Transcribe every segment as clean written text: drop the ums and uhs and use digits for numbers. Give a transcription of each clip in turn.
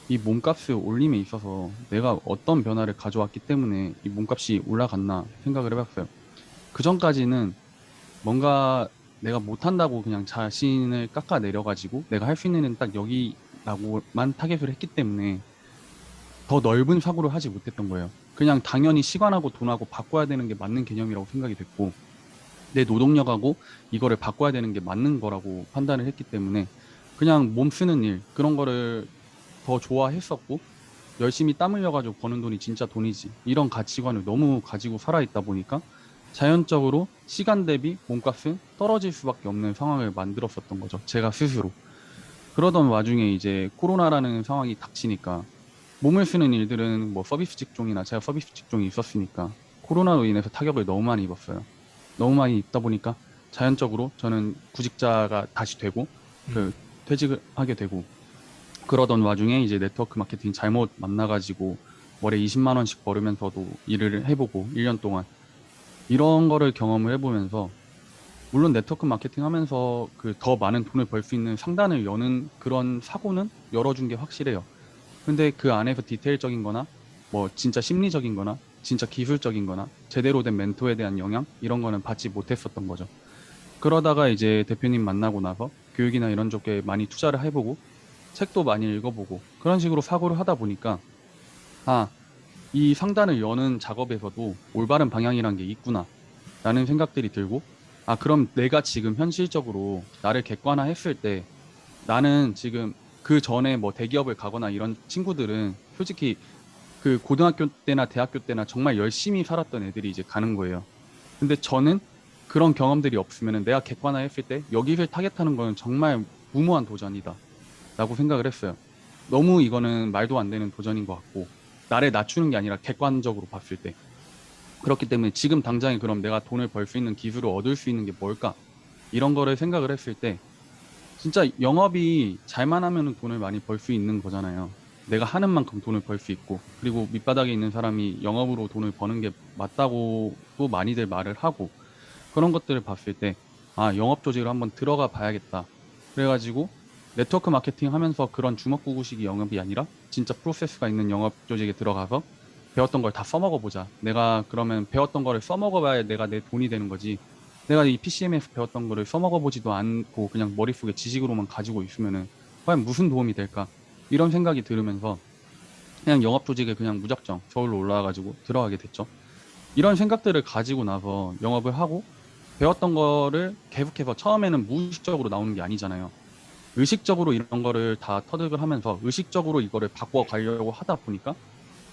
이 몸값을 올림에 있어서 내가 어떤 변화를 가져왔기 때문에 이 몸값이 올라갔나 생각을 해봤어요. 그 전까지는 뭔가 내가 못한다고 그냥 자신을 깎아내려가지고 내가 할 수 있는 일은 딱 여기라고만 타겟을 했기 때문에 더 넓은 사고를 하지 못했던 거예요. 그냥 당연히 시간하고 돈하고 바꿔야 되는 게 맞는 개념이라고 생각이 됐고, 내 노동력하고 이거를 바꿔야 되는 게 맞는 거라고 판단을 했기 때문에 그냥 몸 쓰는 일, 그런 거를 더 좋아했었고, 열심히 땀 흘려가지고 버는 돈이 진짜 돈이지. 이런 가치관을 너무 가지고 살아있다 보니까 자연적으로 시간 대비 몸값은 떨어질 수밖에 없는 상황을 만들었었던 거죠. 제가 스스로. 그러던 와중에 이제 코로나라는 상황이 닥치니까 몸을 쓰는 일들은 뭐 서비스 직종이나 제가 서비스 직종이 있었으니까 코로나로 인해서 타격을 너무 많이 입었어요. 너무 많이 입다 보니까 자연적으로 저는 구직자가 다시 되고 그 음. 퇴직을 하게 되고 그러던 와중에 이제 네트워크 마케팅 잘못 만나가지고 월에 20만 원씩 벌으면서도 일을 해보고 1년 동안 이런 거를 경험을 해보면서 물론 네트워크 마케팅 하면서 그 더 많은 돈을 벌 수 있는 상단을 여는 그런 사고는 열어준 게 확실해요. 근데 그 안에서 디테일적인 거나 뭐 진짜 심리적인 거나 진짜 기술적인 거나 제대로 된 멘토에 대한 영향 이런 거는 받지 못했었던 거죠. 그러다가 이제 대표님 만나고 나서 교육이나 이런 쪽에 많이 투자를 해보고 책도 많이 읽어보고 그런 식으로 사고를 하다 보니까 아, 이 상단을 여는 작업에서도 올바른 방향이란 게 있구나 라는 생각들이 들고 아, 그럼 내가 지금 현실적으로 나를 객관화했을 때 나는 지금 그 전에 뭐 대기업을 가거나 이런 친구들은 솔직히 그 고등학교 때나 대학교 때나 정말 열심히 살았던 애들이 이제 가는 거예요. 근데 저는 그런 경험들이 없으면 내가 객관화했을 때 여기를 타겟하는 거는 정말 무모한 도전이다. 라고 생각을 했어요. 너무 이거는 말도 안 되는 도전인 것 같고, 나를 낮추는 게 아니라 객관적으로 봤을 때. 그렇기 때문에 지금 당장에 그럼 내가 돈을 벌 수 있는 기술을 얻을 수 있는 게 뭘까? 이런 거를 생각을 했을 때, 진짜 영업이 잘만 하면 돈을 많이 벌 수 있는 거잖아요. 내가 하는 만큼 돈을 벌 수 있고, 그리고 밑바닥에 있는 사람이 영업으로 돈을 버는 게 맞다고 또 많이들 말을 하고, 그런 것들을 봤을 때, 아, 영업 조직을 한번 들어가 봐야겠다. 그래가지고, 네트워크 마케팅 하면서 그런 주먹구구식이 영업이 아니라, 진짜 프로세스가 있는 영업 조직에 들어가서, 배웠던 걸 다 써먹어 보자. 내가 그러면 배웠던 거를 써먹어 봐야 내가 내 돈이 되는 거지. 내가 이 PCM에서 배웠던 거를 써먹어 보지도 않고, 그냥 머릿속에 지식으로만 가지고 있으면은, 과연 무슨 도움이 될까? 이런 생각이 들으면서, 그냥 영업 조직에 그냥 무작정 서울로 올라와가지고 들어가게 됐죠. 이런 생각들을 가지고 나서 영업을 하고 배웠던 거를 계속해서 처음에는 무의식적으로 나오는 게 아니잖아요. 의식적으로 이런 거를 다 터득을 하면서 의식적으로 이거를 바꿔 가려고 하다 보니까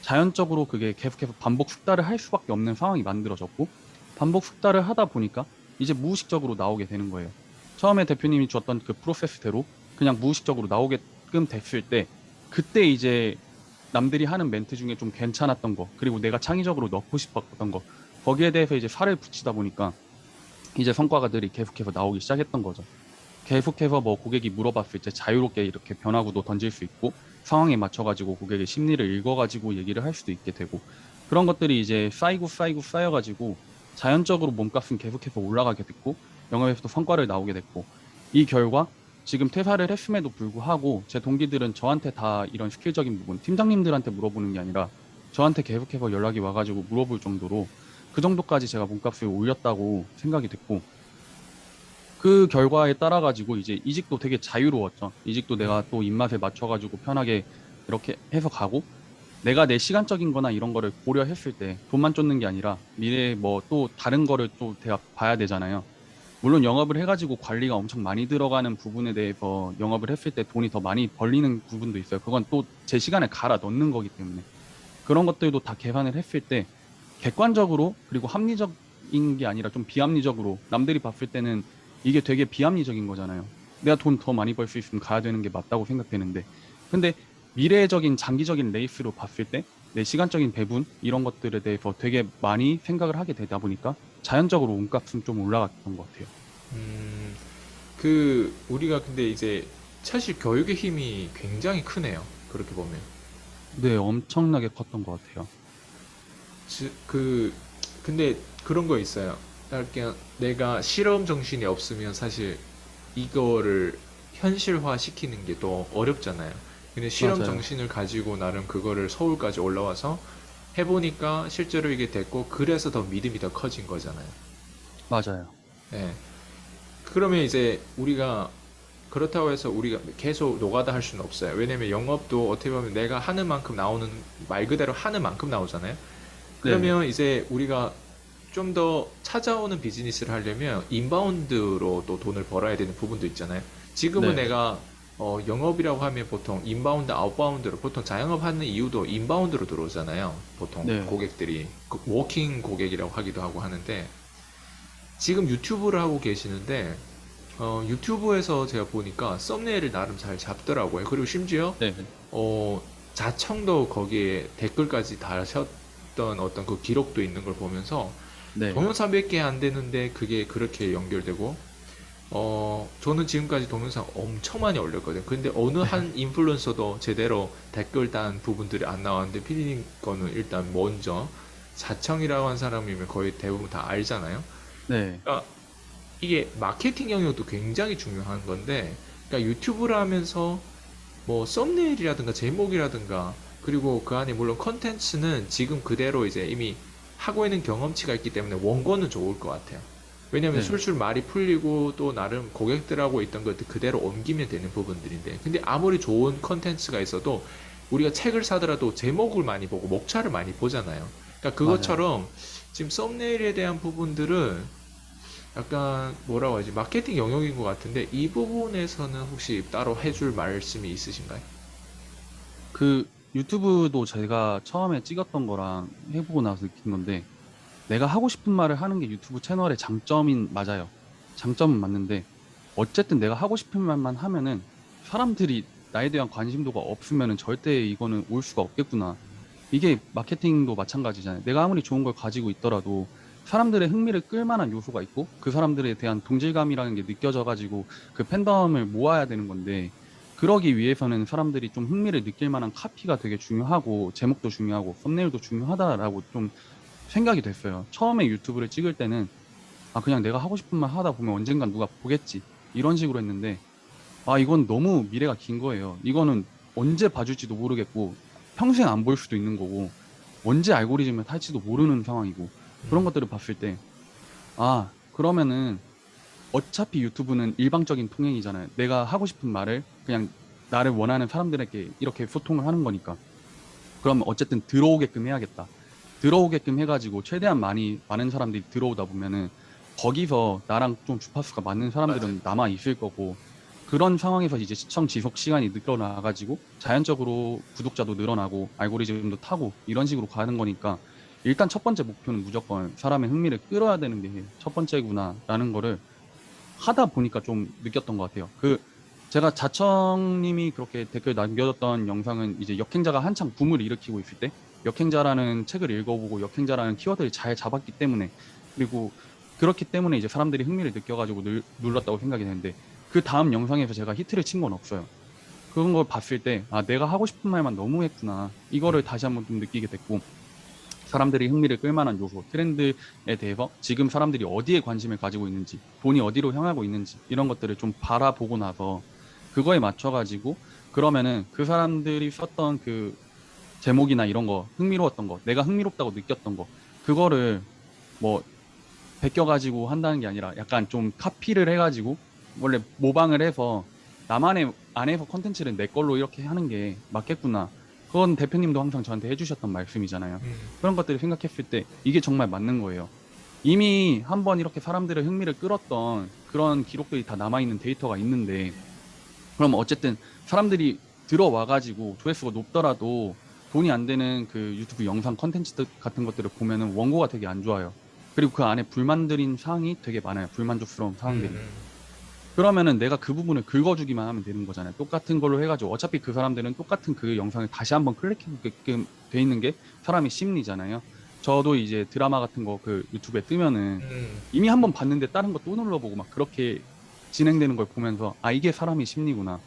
자연적으로 그게 계속해서 반복 숙달을 할 수밖에 없는 상황이 만들어졌고 반복 숙달을 하다 보니까 이제 무의식적으로 나오게 되는 거예요. 처음에 대표님이 줬던 그 프로세스대로 그냥 무의식적으로 나오게끔 됐을 때 그때 이제 남들이 하는 멘트 중에 좀 괜찮았던 거 그리고 내가 창의적으로 넣고 싶었던 거 거기에 대해서 이제 살을 붙이다 보니까 이제 성과가들이 계속해서 나오기 시작했던 거죠. 계속해서 뭐 고객이 물어봤을 때 자유롭게 이렇게 변화구도 던질 수 있고 상황에 맞춰가지고 고객의 심리를 읽어가지고 얘기를 할 수도 있게 되고 그런 것들이 이제 쌓이고 쌓여가지고 자연적으로 몸값은 계속해서 올라가게 됐고 영업에서도 성과를 나오게 됐고 이 결과 지금 퇴사를 했음에도 불구하고 제 동기들은 저한테 다 이런 스킬적인 부분 팀장님들한테 물어보는 게 아니라 저한테 계속해서 연락이 와가지고 물어볼 정도로 그 정도까지 제가 몸값을 올렸다고 생각이 됐고 그 결과에 따라 가지고 이제 이직도 되게 자유로웠죠. 이직도 음. 내가 또 입맛에 맞춰 가지고 편하게 이렇게 해서 가고 내가 내 시간적인 거나 이런 거를 고려했을 때 돈만 쫓는 게 아니라 미래에 뭐 또 다른 거를 또 제가 봐야 되잖아요. 물론 영업을 해가지고 관리가 엄청 많이 들어가는 부분에 대해서 영업을 했을 때 돈이 더 많이 벌리는 부분도 있어요. 그건 또 제 시간에 갈아 넣는 거기 때문에. 그런 것들도 다 계산을 했을 때 객관적으로 그리고 합리적인 게 아니라 좀 비합리적으로 남들이 봤을 때는 이게 되게 비합리적인 거잖아요. 내가 돈 더 많이 벌 수 있으면 가야 되는 게 맞다고 생각되는데. 근데 미래적인 장기적인 레이스로 봤을 때 내 시간적인 배분 이런 것들에 대해서 되게 많이 생각을 하게 되다 보니까 자연적으로 몸값은 좀 올라갔던 것 같아요. 음. 그 우리가 근데 이제 사실 교육의 힘이 굉장히 크네요. 그렇게 보면. 네, 엄청나게 컸던 것 같아요. 그 근데 그런 거 있어요. 그냥 내가 실험 정신이 없으면 사실 이거를 현실화 시키는 게 더 어렵잖아요. 그냥 실험 맞아요. 정신을 가지고 나름 그거를 서울까지 올라와서 해보니까 실제로 이게 됐고, 그래서 더 믿음이 더 커진 거잖아요. 맞아요. 예. 그러면 이제 우리가 그렇다고 해서 우리가 계속 노가다 할 수는 없어요. 왜냐면 영업도 어떻게 보면 내가 하는 만큼 나오는, 말 그대로 하는 만큼 나오잖아요. 네네. 그러면 이제 우리가 좀 더 찾아오는 비즈니스를 하려면 인바운드로 또 돈을 벌어야 되는 부분도 있잖아요. 지금은 네. 내가 영업이라고 하면 보통 인바운드, 아웃바운드로, 보통 자영업 하는 이유도 인바운드로 들어오잖아요. 보통 네. 고객들이 워킹 고객이라고 하기도 하고 하는데, 지금 유튜브를 하고 계시는데 유튜브에서 제가 보니까 썸네일을 나름 잘 잡더라고요. 그리고 심지어 네. 어, 자청도 거기에 댓글까지 다셨던 어떤 그 기록도 있는 걸 보면서 네. 동영상 몇 개 안 되는데 그게 그렇게 연결되고, 저는 지금까지 동영상 엄청 많이 올렸거든요. 근데 어느 한 인플루언서도 제대로 댓글 단 부분들이 안 나왔는데, 피디님 거는 일단 먼저 자청이라고 한 사람이면 거의 대부분 다 알잖아요. 네. 그러니까 이게 마케팅 영역도 굉장히 중요한 건데, 그러니까 유튜브를 하면서 뭐 썸네일이라든가 제목이라든가, 그리고 그 안에 물론 컨텐츠는 지금 그대로 이제 이미 하고 있는 경험치가 있기 때문에 원고는 좋을 것 같아요. 왜냐면 네. 술술 말이 풀리고 또 나름 고객들하고 있던 것들 그대로 옮기면 되는 부분들인데, 근데 아무리 좋은 컨텐츠가 있어도 우리가 책을 사더라도 제목을 많이 보고 목차를 많이 보잖아요. 그러니까 맞아요. 그것처럼 지금 썸네일에 대한 부분들은 약간 뭐라고 하지, 마케팅 영역인 것 같은데, 이 부분에서는 혹시 따로 해줄 말씀이 있으신가요? 그 유튜브도 제가 처음에 찍었던 거랑 해보고 나서 느낀 건데 내가 하고 싶은 말을 하는 게 유튜브 채널의 장점인 맞아요. 장점은 맞는데 어쨌든 내가 하고 싶은 말만 하면은 사람들이 나에 대한 관심도가 없으면은 절대 이거는 올 수가 없겠구나. 이게 마케팅도 마찬가지잖아요. 내가 아무리 좋은 걸 가지고 있더라도 사람들의 흥미를 끌 만한 요소가 있고 그 사람들에 대한 동질감이라는 게 느껴져가지고 그 팬덤을 모아야 되는 건데 그러기 위해서는 사람들이 좀 흥미를 느낄 만한 카피가 되게 중요하고 제목도 중요하고 썸네일도 중요하다라고 좀 생각이 됐어요. 처음에 유튜브를 찍을 때는 아 그냥 내가 하고 싶은 말 하다 보면 언젠간 누가 보겠지 이런 식으로 했는데 아 이건 너무 미래가 긴 거예요. 이거는 언제 봐줄지도 모르겠고 평생 안 볼 수도 있는 거고 언제 알고리즘을 탈지도 모르는 상황이고 그런 것들을 봤을 때 아 그러면은 어차피 유튜브는 일방적인 통행이잖아요. 내가 하고 싶은 말을 그냥 나를 원하는 사람들에게 이렇게 소통을 하는 거니까 그러면 어쨌든 들어오게끔 해야겠다. 들어오게끔 해가지고 최대한 많은 사람들이 들어오다 보면은 거기서 나랑 좀 주파수가 맞는 맞아요. 사람들은 남아 있을 거고 그런 상황에서 이제 시청 지속 시간이 늘어나가지고 자연적으로 구독자도 늘어나고 알고리즘도 타고 이런 식으로 가는 거니까 일단 첫 번째 목표는 무조건 사람의 흥미를 끌어야 되는 게 첫 번째구나라는 거를 하다 보니까 좀 느꼈던 것 같아요. 제가 자청님이 그렇게 댓글 남겨줬던 영상은 이제 역행자가 한창 붐을 일으키고 있을 때 역행자라는 책을 읽어보고 역행자라는 키워드를 잘 잡았기 때문에 그리고 그렇기 때문에 이제 사람들이 흥미를 느껴가지고 눌렀다고 생각이 되는데 그 다음 영상에서 제가 히트를 친 건 없어요. 그런 걸 봤을 때 아 내가 하고 싶은 말만 너무 했구나 이거를 다시 한번 좀 느끼게 됐고 사람들이 흥미를 끌만한 요소, 트렌드에 대해서 지금 사람들이 어디에 관심을 가지고 있는지, 돈이 어디로 향하고 있는지, 이런 것들을 좀 바라보고 나서 그거에 맞춰가지고 그러면은 그 사람들이 썼던 그 제목이나 이런 거, 흥미로웠던 거, 내가 흥미롭다고 느꼈던 거, 그거를 뭐 베껴가지고 한다는 게 아니라 약간 좀 카피를 해가지고 원래 모방을 해서 나만의 안에서 컨텐츠를 내 걸로 이렇게 하는 게 맞겠구나. 그건 대표님도 항상 저한테 해주셨던 말씀이잖아요. 음, 그런 것들을 생각했을 때 이게 정말 맞는 거예요. 이미 한번 이렇게 사람들의 흥미를 끌었던 그런 기록들이 다 남아있는 데이터가 있는데 그럼 어쨌든 사람들이 들어와가지고 조회수가 높더라도 돈이 안 되는 그 유튜브 영상 컨텐츠 같은 것들을 보면은 원고가 되게 안 좋아요. 그리고 그 안에 불만들인 사항이 되게 많아요. 불만족스러운 음, 사항들이. 음. 그러면은 내가 그 부분을 긁어주기만 하면 되는 거잖아요. 똑같은 걸로 해가지고 어차피 그 사람들은 똑같은 그 영상을 다시 한번 클릭해보게끔 돼 있는 게 사람의 심리잖아요. 저도 이제 드라마 같은 거 그 유튜브에 뜨면은 음. 이미 한번 봤는데 다른 거 또 눌러보고 막 그렇게 진행되는 걸 보면서 아 이게 사람의 심리구나.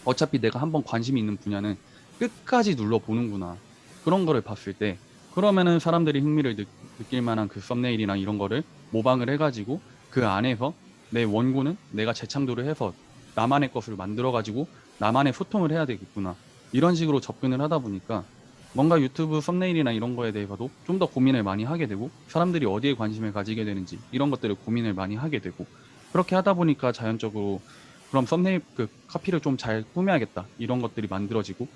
어차피 내가 한번 관심이 있는 분야는 끝까지 눌러보는구나. 그런 거를 봤을 때, 그러면은 사람들이 흥미를 느낄 만한 그 썸네일이나 이런 거를 모방을 해가지고 그 안에서 내 원고는 내가 재창조를 해서 나만의 것을 만들어가지고 나만의 소통을 해야 되겠구나. 이런 식으로 접근을 하다 보니까 뭔가 유튜브 썸네일이나 이런 거에 대해서도 좀 더 고민을 많이 하게 되고 사람들이 어디에 관심을 가지게 되는지 이런 것들을 고민을 많이 하게 되고 그렇게 하다 보니까 자연적으로 그럼 썸네일 그 카피를 좀 잘 꾸며야겠다 이런 것들이 만들어지고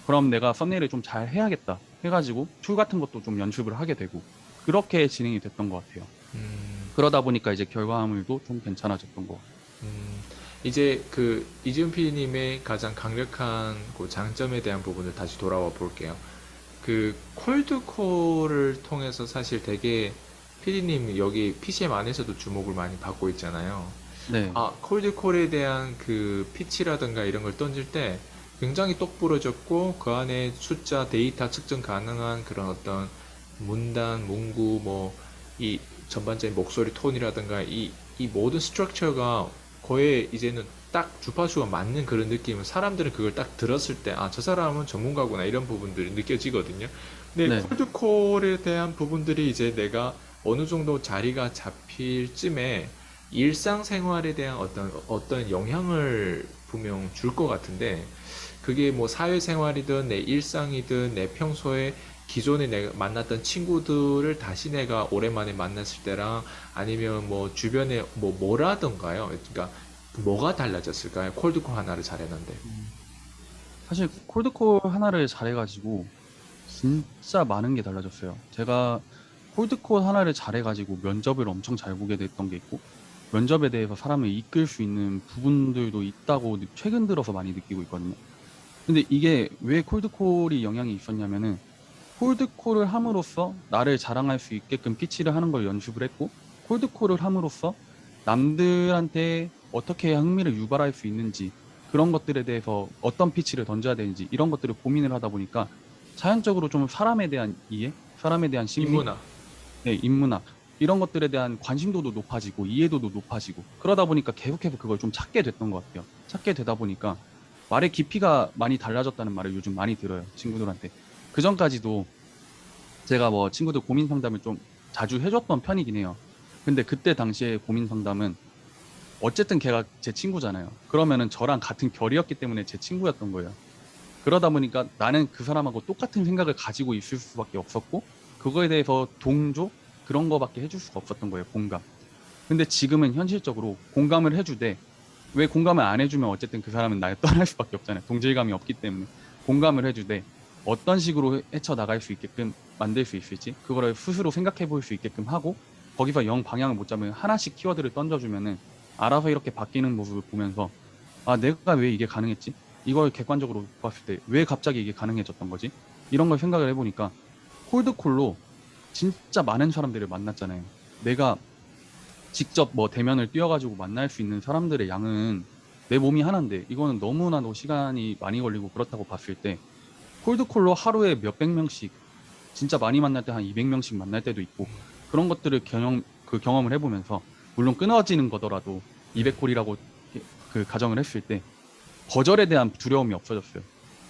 그럼 내가 썸네일을 좀 잘 해야겠다 해가지고 툴 같은 것도 좀 연습을 하게 되고 그렇게 진행이 됐던 것 같아요. 음, 그러다 보니까 이제 결과물도 좀 괜찮아졌던 것 같아요. 음, 이제 그 이지훈 PD님의 가장 강력한 그 장점에 대한 부분을 다시 돌아와 볼게요. 그 콜드콜을 통해서 사실 되게 PD님 여기 PCM 안에서도 주목을 많이 받고 있잖아요. 네, 아, 콜드콜에 대한 그 피치라든가 이런 걸 던질 때 굉장히 똑부러졌고 그 안에 숫자, 데이터 측정 가능한 그런 어떤 문단, 문구, 뭐 이 전반적인 목소리 톤이라든가 이 모든 스트럭처가 거의 이제는 딱 주파수가 맞는 그런 느낌은 사람들은 그걸 딱 들었을 때 아, 저 사람은 전문가구나 이런 부분들이 느껴지거든요. 근데 네, 콜드콜에 대한 부분들이 이제 내가 어느 정도 자리가 잡힐 쯤에 일상생활에 대한 어떤 영향을 분명 줄 것 같은데 그게 뭐 사회생활이든 내 일상이든 내 평소에 기존에 내가 만났던 친구들을 다시 내가 오랜만에 만났을 때랑 아니면 뭐 주변에 뭐 뭐라던가요? 그러니까 뭐가 달라졌을까요? 콜드콜 하나를 잘했는데. 음, 사실 콜드콜 하나를 잘해가지고 진짜 많은 게 달라졌어요. 제가 콜드콜 하나를 잘해가지고 면접을 엄청 잘 보게 됐던 게 있고 면접에 대해서 사람을 이끌 수 있는 부분들도 있다고 최근 들어서 많이 느끼고 있거든요. 근데 이게 왜 콜드콜이 영향이 있었냐면은 콜드콜을 함으로써 나를 자랑할 수 있게끔 피치를 하는 걸 연습을 했고 콜드콜을 함으로써 남들한테 어떻게 해야 흥미를 유발할 수 있는지 그런 것들에 대해서 어떤 피치를 던져야 되는지 이런 것들을 고민을 하다 보니까 자연적으로 좀 사람에 대한 이해, 사람에 대한 심리, 인문학. 네, 인문학 이런 것들에 대한 관심도도 높아지고 이해도도 높아지고 그러다 보니까 계속해서 그걸 좀 찾게 됐던 것 같아요. 찾게 되다 보니까 말의 깊이가 많이 달라졌다는 말을 요즘 많이 들어요. 친구들한테. 그 전까지도 제가 뭐 친구들 고민 상담을 좀 자주 해줬던 편이긴 해요. 근데 그때 당시에 고민 상담은 어쨌든 걔가 제 친구잖아요. 그러면은 저랑 같은 결이었기 때문에 제 친구였던 거예요. 그러다 보니까 나는 그 사람하고 똑같은 생각을 가지고 있을 수밖에 없었고, 그거에 대해서 동조? 그런 거밖에 해줄 수가 없었던 거예요, 공감. 근데 지금은 현실적으로 공감을 해주되, 왜 공감을 안 해주면 어쨌든 그 사람은 나를 떠날 수밖에 없잖아요. 동질감이 없기 때문에. 공감을 해주되, 어떤 식으로 헤쳐나갈 수 있게끔 만들 수 있을지, 그거를 스스로 생각해 볼 수 있게끔 하고, 거기서 영 방향을 못 잡으면 하나씩 키워드를 던져주면은, 알아서 이렇게 바뀌는 모습을 보면서, 아, 내가 왜 이게 가능했지? 이걸 객관적으로 봤을 때 왜 갑자기 이게 가능해졌던 거지? 이런 걸 생각을 해보니까 콜드콜로 진짜 많은 사람들을 만났잖아요. 내가 직접 뭐 대면을 뛰어가지고 만날 수 있는 사람들의 양은 내 몸이 하나인데 이거는 너무나도 시간이 많이 걸리고 그렇다고 봤을 때 콜드콜로 하루에 몇백 명씩 진짜 많이 만날 때 한 200명씩 만날 때도 있고 그런 것들을 그 경험을 해보면서 물론 끊어지는 거더라도 네. 200콜이라고 그 가정을 했을 때 거절에 대한 두려움이 없어졌어요.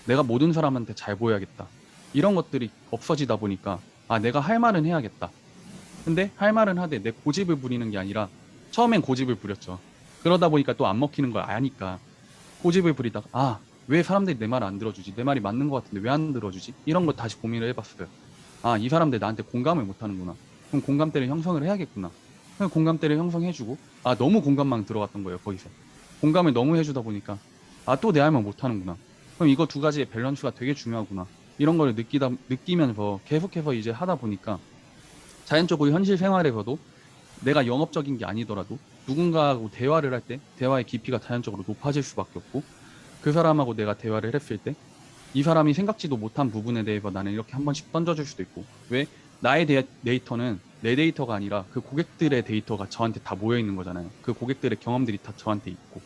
내가 모든 사람한테 잘 보여야겠다. 이런 것들이 없어지다 보니까 아, 내가 할 말은 해야겠다. 근데 할 말은 하되 내 고집을 부리는 게 아니라 처음엔 고집을 부렸죠. 그러다 보니까 또 안 먹히는 걸 아니까 고집을 부리다가 아, 왜 사람들이 내 말 안 들어주지? 내 말이 맞는 것 같은데 왜 안 들어주지? 이런 거 다시 고민을 해봤어요. 아, 이 사람들 나한테 공감을 못 하는구나. 그럼 공감대를 형성을 해야겠구나. 그럼 공감대를 형성해주고 아, 너무 공감만 들어갔던 거예요, 거기서. 공감을 너무 해주다 보니까 아, 또 내 할 말 못 하는구나. 그럼 이거 두 가지의 밸런스가 되게 중요하구나. 이런 걸 느끼면서 계속해서 이제 하다 보니까 자연적으로 현실 생활에서도 내가 영업적인 게 아니더라도 누군가하고 대화를 할 때 대화의 깊이가 자연적으로 높아질 수밖에 없고 그 사람하고 내가 대화를 했을 때 이 사람이 생각지도 못한 부분에 대해서 나는 이렇게 한 번씩 던져줄 수도 있고 왜 나의 데이터는 내 데이터가 아니라 그 고객들의 데이터가 저한테 다 모여 있는 거잖아요. 그 고객들의 경험들이 다 저한테 있고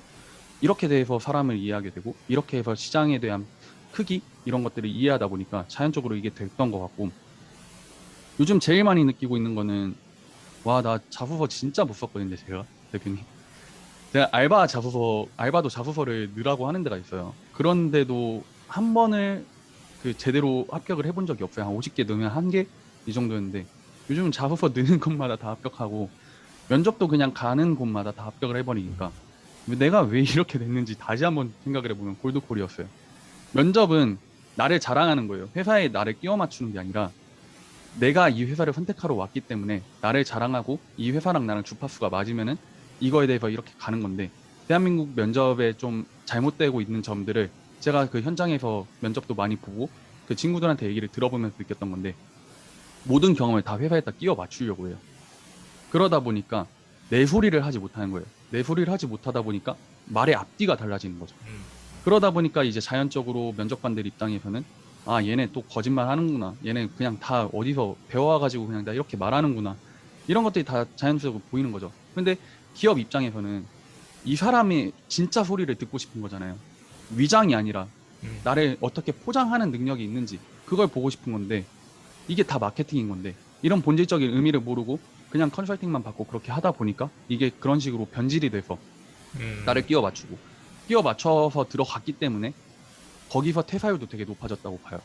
이렇게 돼서 사람을 이해하게 되고 이렇게 해서 시장에 대한 크기 이런 것들을 이해하다 보니까 자연적으로 이게 됐던 것 같고 요즘 제일 많이 느끼고 있는 거는 와, 나 자소서 진짜 못 썼거든요, 제가 대표님. 제가 알바도 자소서를 넣으라고 하는 데가 있어요. 그런데도 한 번을 그 제대로 합격을 해본 적이 없어요. 한 50개 넣으면 한 개? 이 정도였는데 요즘은 자소서 넣는 곳마다 다 합격하고 면접도 그냥 가는 곳마다 다 합격을 해버리니까 내가 왜 이렇게 됐는지 다시 한번 생각을 해보면 골드콜이었어요. 면접은 나를 자랑하는 거예요. 회사에 나를 끼워 맞추는 게 아니라 내가 이 회사를 선택하러 왔기 때문에 나를 자랑하고 이 회사랑 나랑 주파수가 맞으면은 이거에 대해서 이렇게 가는 건데, 대한민국 면접에 좀 잘못되고 있는 점들을 제가 그 현장에서 면접도 많이 보고 그 친구들한테 얘기를 들어보면서 느꼈던 건데, 모든 경험을 다 회사에다 끼워 맞추려고 해요. 그러다 보니까 내 소리를 하지 못하는 거예요. 내 소리를 하지 못하다 보니까 말의 앞뒤가 달라지는 거죠. 음, 그러다 보니까 이제 자연적으로 면접관들 입장에서는 아, 얘네 또 거짓말 하는구나. 얘네 그냥 다 어디서 배워와가지고 그냥 다 이렇게 말하는구나. 이런 것들이 다 자연스럽게 보이는 거죠. 근데 기업 입장에서는 이 사람의 진짜 소리를 듣고 싶은 거잖아요. 위장이 아니라 음, 나를 어떻게 포장하는 능력이 있는지 그걸 보고 싶은 건데, 이게 다 마케팅인 건데 이런 본질적인 의미를 모르고 그냥 컨설팅만 받고 그렇게 하다 보니까 이게 그런 식으로 변질이 돼서 나를 끼워 맞추고 끼워 맞춰서 들어갔기 때문에 거기서 퇴사율도 되게 높아졌다고 봐요.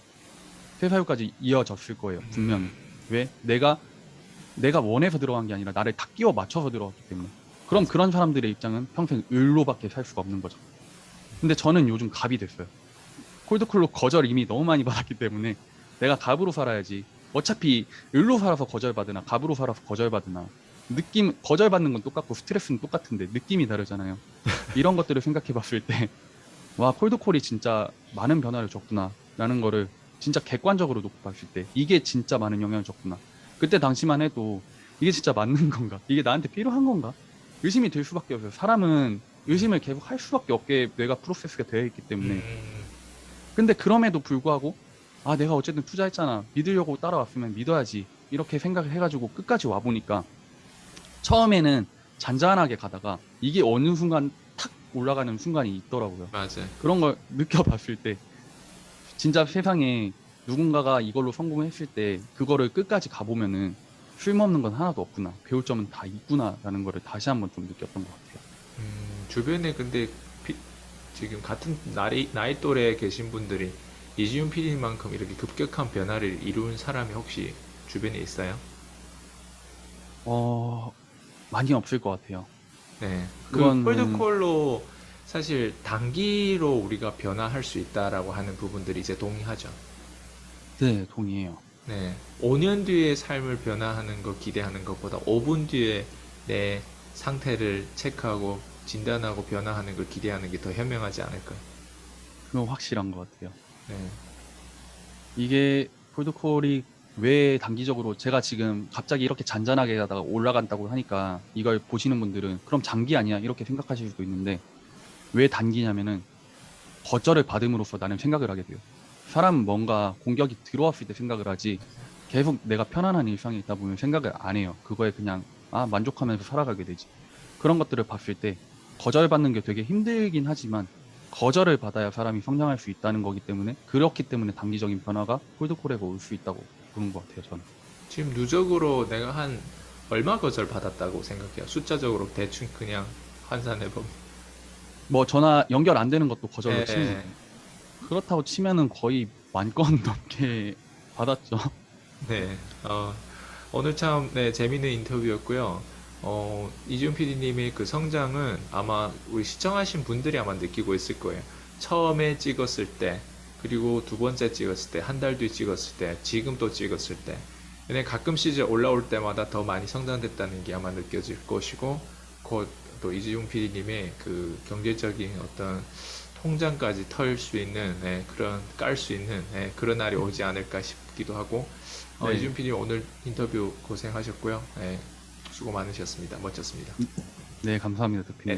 퇴사율까지 이어졌을 거예요, 분명히. 왜? 내가 원해서 들어간 게 아니라 나를 다 끼워 맞춰서 들어갔기 때문에. 그럼 맞아. 그런 사람들의 입장은 평생 을로밖에 살 수가 없는 거죠. 근데 저는 요즘 갑이 됐어요. 콜드콜로 거절 이미 너무 많이 받았기 때문에 내가 갑으로 살아야지. 어차피 을로 살아서 거절받으나 갑으로 살아서 거절받으나 느낌, 거절받는 건 똑같고 스트레스는 똑같은데 느낌이 다르잖아요. 이런 것들을 생각해 봤을 때 와, 콜드콜이 진짜 많은 변화를 줬구나 라는 거를 진짜 객관적으로 놓고 봤을 때 이게 진짜 많은 영향을 줬구나. 그때 당시만 해도 이게 진짜 맞는 건가? 이게 나한테 필요한 건가? 의심이 들 수밖에 없어요. 사람은 의심을 계속 할 수밖에 없게 뇌가 프로세스가 되어 있기 때문에. 근데 그럼에도 불구하고 아, 내가 어쨌든 투자했잖아. 믿으려고 따라왔으면 믿어야지. 이렇게 생각을 해가지고 끝까지 와보니까 처음에는 잔잔하게 가다가 이게 어느 순간 탁 올라가는 순간이 있더라고요. 맞아요. 그런 걸 느껴봤을 때 진짜 세상에 누군가가 이걸로 성공했을 때 그거를 끝까지 가보면은 쓸모없는 건 하나도 없구나. 배울 점은 다 있구나라는 거를 다시 한번 좀 느꼈던 것 같아요. 주변에 근데 지금 같은 나이 또래에 계신 분들이 이지훈 PD만큼 이렇게 급격한 변화를 이룬 사람이 혹시 주변에 있어요? 어, 많이 없을 것 같아요. 네. 그 그거는 콜드콜로 사실 단기로 우리가 변화할 수 있다라고 하는 부분들이 이제 동의하죠. 네, 동의해요. 네. 5년 뒤에 삶을 변화하는 거 기대하는 것보다 5분 뒤에 내 상태를 체크하고 진단하고 변화하는 걸 기대하는 게 더 현명하지 않을까요? 그건 확실한 것 같아요. 네. 이게 콜드콜이 왜 단기적으로 제가 지금 갑자기 이렇게 잔잔하게 하다가 올라간다고 하니까 이걸 보시는 분들은 그럼 장기 아니야? 이렇게 생각하실 수도 있는데 왜 단기냐면은 거절을 받음으로써 나는 생각을 하게 돼요. 사람은 뭔가 공격이 들어왔을 때 생각을 하지 계속 내가 편안한 일상에 있다 보면 생각을 안 해요. 그거에 그냥 만족하면서 살아가게 되지. 그런 것들을 봤을 때 거절받는 게 되게 힘들긴 하지만 거절을 받아야 사람이 성장할 수 있다는 거기 때문에, 그렇기 때문에 단기적인 변화가 콜드콜에서 올 수 있다고 보는 것 같아요, 저는. 지금 누적으로 내가 한 얼마 거절 받았다고 생각해요? 숫자적으로 대충 그냥 환산해보면. 뭐 전화 연결 안 되는 것도 거절로 네. 치는 거예요. 그렇다고 치면은 거의 10,000건 넘게 받았죠. 네. 오늘 참, 네, 재밌는 인터뷰였고요. 이준 PD님의 그 성장은 아마 우리 시청하신 분들이 아마 느끼고 있을 거예요. 처음에 찍었을 때, 그리고 두 번째 찍었을 때, 한 달 뒤 찍었을 때, 지금 또 찍었을 때. 근데 가끔씩 이제 올라올 때마다 더 많이 성장됐다는 게 아마 느껴질 것이고, 곧 또 이지용 PD님의 그 경제적인 어떤 통장까지 털 수 있는, 네, 깔 수 있는, 네, 그런 날이 오지 않을까 싶기도 하고, 네. 이준 PD님 오늘 인터뷰 고생하셨고요. 네, 수고 많으셨습니다. 멋졌습니다. 네, 감사합니다, 대표님.